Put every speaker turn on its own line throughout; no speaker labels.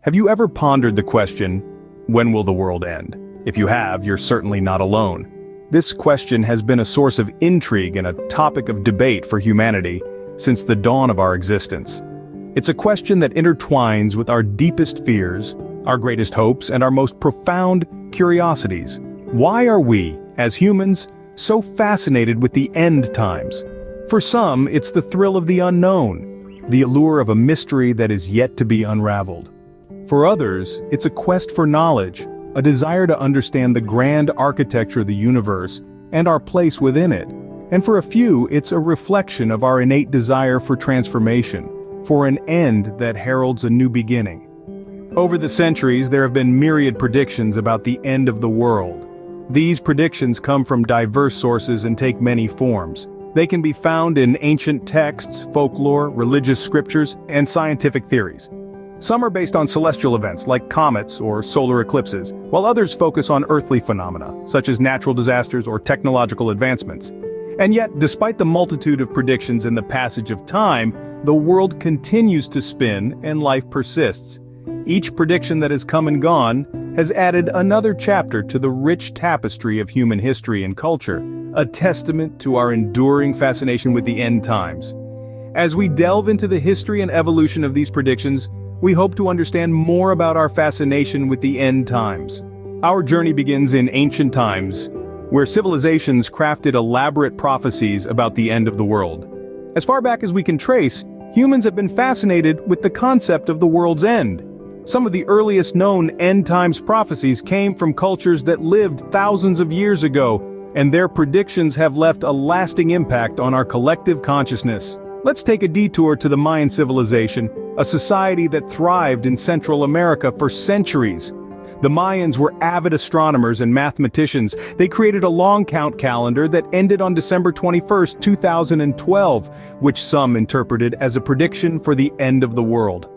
Have you ever pondered the question, when will the world end? If you have, you're certainly not alone. This question has been a source of intrigue and a topic of debate for humanity since the dawn of our existence. It's a question that intertwines with our deepest fears, our greatest hopes, and our most profound curiosities. Why are we, as humans, so fascinated with the end times? For some, it's the thrill of the unknown, the allure of a mystery that is yet to be unraveled. For others, it's a quest for knowledge, a desire to understand the grand architecture of the universe and our place within it. And for a few, it's a reflection of our innate desire for transformation, for an end that heralds a new beginning. Over the centuries, there have been myriad predictions about the end of the world. These predictions come from diverse sources and take many forms. They can be found in ancient texts, folklore, religious scriptures, and scientific theories. Some are based on celestial events like comets or solar eclipses, while others focus on earthly phenomena, such as natural disasters or technological advancements. And yet, despite the multitude of predictions in the passage of time, the world continues to spin and life persists. Each prediction that has come and gone has added another chapter to the rich tapestry of human history and culture, a testament to our enduring fascination with the end times. As we delve into the history and evolution of these predictions, we hope to understand more about our fascination with the end times. Our journey begins in ancient times, where civilizations crafted elaborate prophecies about the end of the world. As far back as we can trace, humans have been fascinated with the concept of the world's end. Some of the earliest known end times prophecies came from cultures that lived thousands of years ago, and their predictions have left a lasting impact on our collective consciousness. Let's take a detour to the Mayan civilization, a society that thrived in Central America for centuries. The Mayans were avid astronomers and mathematicians. They created a long count calendar that ended on December 21, 2012, which some interpreted as a prediction for the end of the world.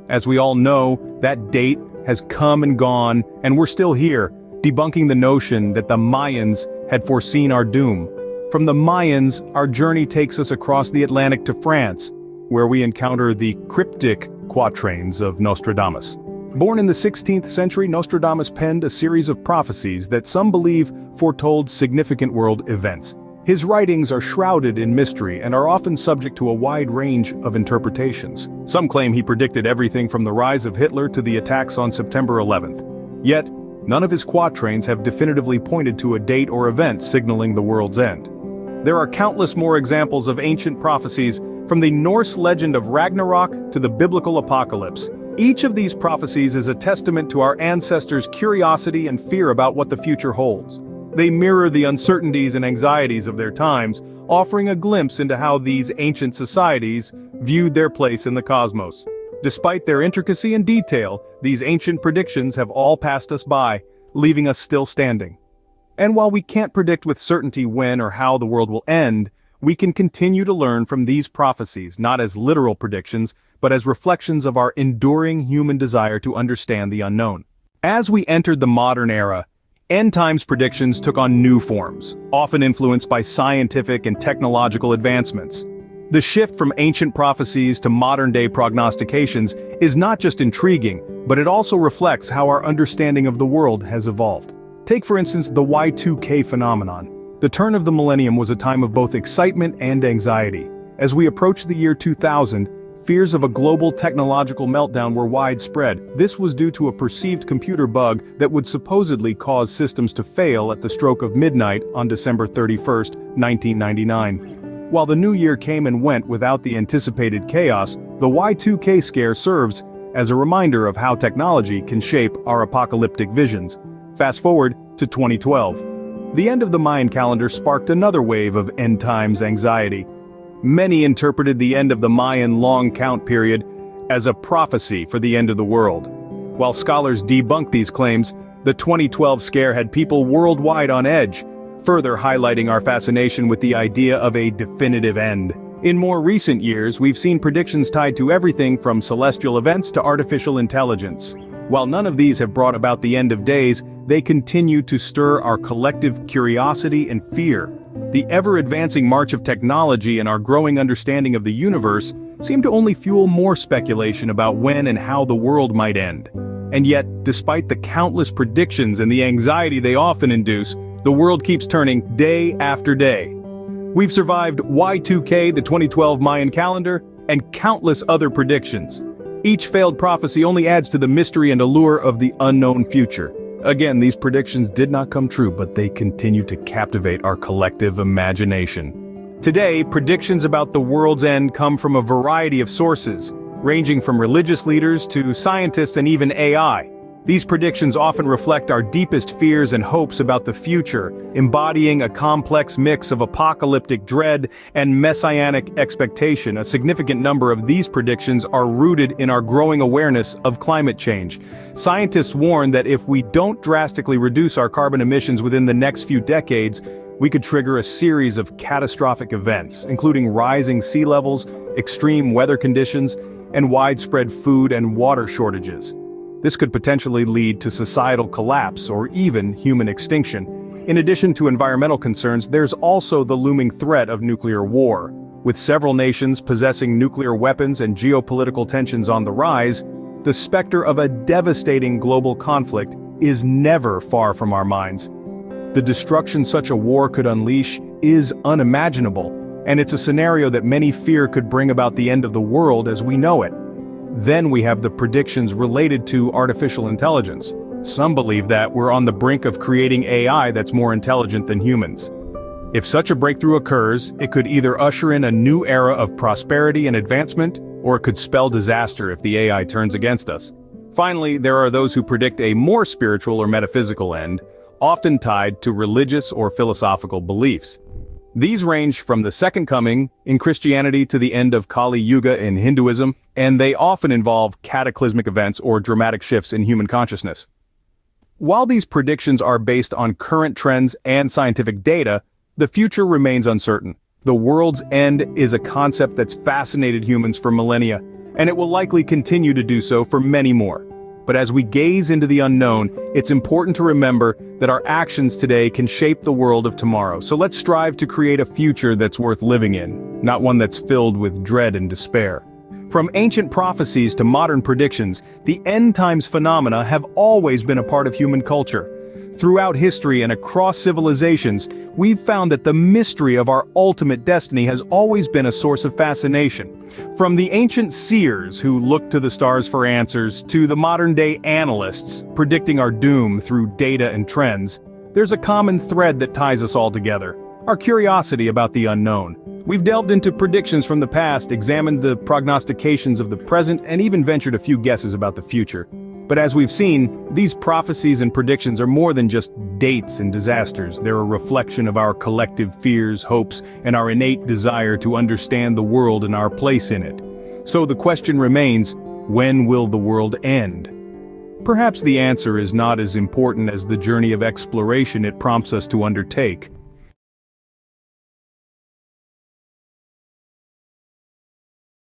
As we all know, that date has come and gone, and we're still here, debunking the notion that the Mayans had foreseen our doom. From the Mayans, our journey takes us across the Atlantic to France, where we encounter the cryptic quatrains of Nostradamus. Born in the 16th century, Nostradamus penned a series of prophecies that some believe foretold significant world events. His writings are shrouded in mystery and are often subject to a wide range of interpretations. Some claim he predicted everything from the rise of Hitler to the attacks on September 11th. Yet, none of his quatrains have definitively pointed to a date or event signaling the world's end. There are countless more examples of ancient prophecies, from the Norse legend of Ragnarok to the biblical apocalypse. Each of these prophecies is a testament to our ancestors' curiosity and fear about what the future holds. They mirror the uncertainties and anxieties of their times, offering a glimpse into how these ancient societies viewed their place in the cosmos. Despite their intricacy and detail, these ancient predictions have all passed us by, leaving us still standing. And while we can't predict with certainty when or how the world will end, we can continue to learn from these prophecies, not as literal predictions, but as reflections of our enduring human desire to understand the unknown. As we entered the modern era, end times predictions took on new forms, often influenced by scientific and technological advancements. The shift from ancient prophecies to modern-day prognostications is not just intriguing, but it also reflects how our understanding of the world has evolved. Take for instance the Y2K phenomenon. The turn of the millennium was a time of both excitement and anxiety. As we approached the year 2000, fears of a global technological meltdown were widespread. This was due to a perceived computer bug that would supposedly cause systems to fail at the stroke of midnight on December 31, 1999. While the new year came and went without the anticipated chaos, the Y2K scare serves as a reminder of how technology can shape our apocalyptic visions. Fast forward to 2012. The end of the Mayan calendar sparked another wave of end times anxiety. Many interpreted the end of the Mayan long count period as a prophecy for the end of the world. While scholars debunked these claims, the 2012 scare had people worldwide on edge, further highlighting our fascination with the idea of a definitive end. In more recent years, we've seen predictions tied to everything from celestial events to artificial intelligence. While none of these have brought about the end of days, they continue to stir our collective curiosity and fear. The ever-advancing march of technology and our growing understanding of the universe seem to only fuel more speculation about when and how the world might end. And yet, despite the countless predictions and the anxiety they often induce, the world keeps turning day after day. We've survived Y2K, the 2012 Mayan calendar, and countless other predictions. Each failed prophecy only adds to the mystery and allure of the unknown future. Again, these predictions did not come true, but they continue to captivate our collective imagination. Today, predictions about the world's end come from a variety of sources, ranging from religious leaders to scientists and even AI. These predictions often reflect our deepest fears and hopes about the future, embodying a complex mix of apocalyptic dread and messianic expectation. A significant number of these predictions are rooted in our growing awareness of climate change. Scientists warn that if we don't drastically reduce our carbon emissions within the next few decades, we could trigger a series of catastrophic events, including rising sea levels, extreme weather conditions, and widespread food and water shortages. This could potentially lead to societal collapse or even human extinction. In addition to environmental concerns, there's also the looming threat of nuclear war. With several nations possessing nuclear weapons and geopolitical tensions on the rise, the specter of a devastating global conflict is never far from our minds. The destruction such a war could unleash is unimaginable, and it's a scenario that many fear could bring about the end of the world as we know it. Then we have the predictions related to artificial intelligence. Some believe that we're on the brink of creating AI that's more intelligent than humans. If such a breakthrough occurs, it could either usher in a new era of prosperity and advancement, or it could spell disaster if the AI turns against us. Finally, there are those who predict a more spiritual or metaphysical end, often tied to religious or philosophical beliefs. These range from the Second Coming in Christianity to the end of Kali Yuga in Hinduism, and they often involve cataclysmic events or dramatic shifts in human consciousness. While these predictions are based on current trends and scientific data, the future remains uncertain. The world's end is a concept that's fascinated humans for millennia, and it will likely continue to do so for many more. But as we gaze into the unknown, it's important to remember that our actions today can shape the world of tomorrow. So let's strive to create a future that's worth living in, not one that's filled with dread and despair. From ancient prophecies to modern predictions, the end times phenomena have always been a part of human culture. Throughout history and across civilizations, we've found that the mystery of our ultimate destiny has always been a source of fascination. From the ancient seers who looked to the stars for answers, to the modern-day analysts predicting our doom through data and trends, there's a common thread that ties us all together: our curiosity about the unknown. We've delved into predictions from the past, examined the prognostications of the present, and even ventured a few guesses about the future. But as we've seen, these prophecies and predictions are more than just dates and disasters. They're a reflection of our collective fears, hopes, and our innate desire to understand the world and our place in it. So the question remains, when will the world end? Perhaps the answer is not as important as the journey of exploration it prompts us to undertake.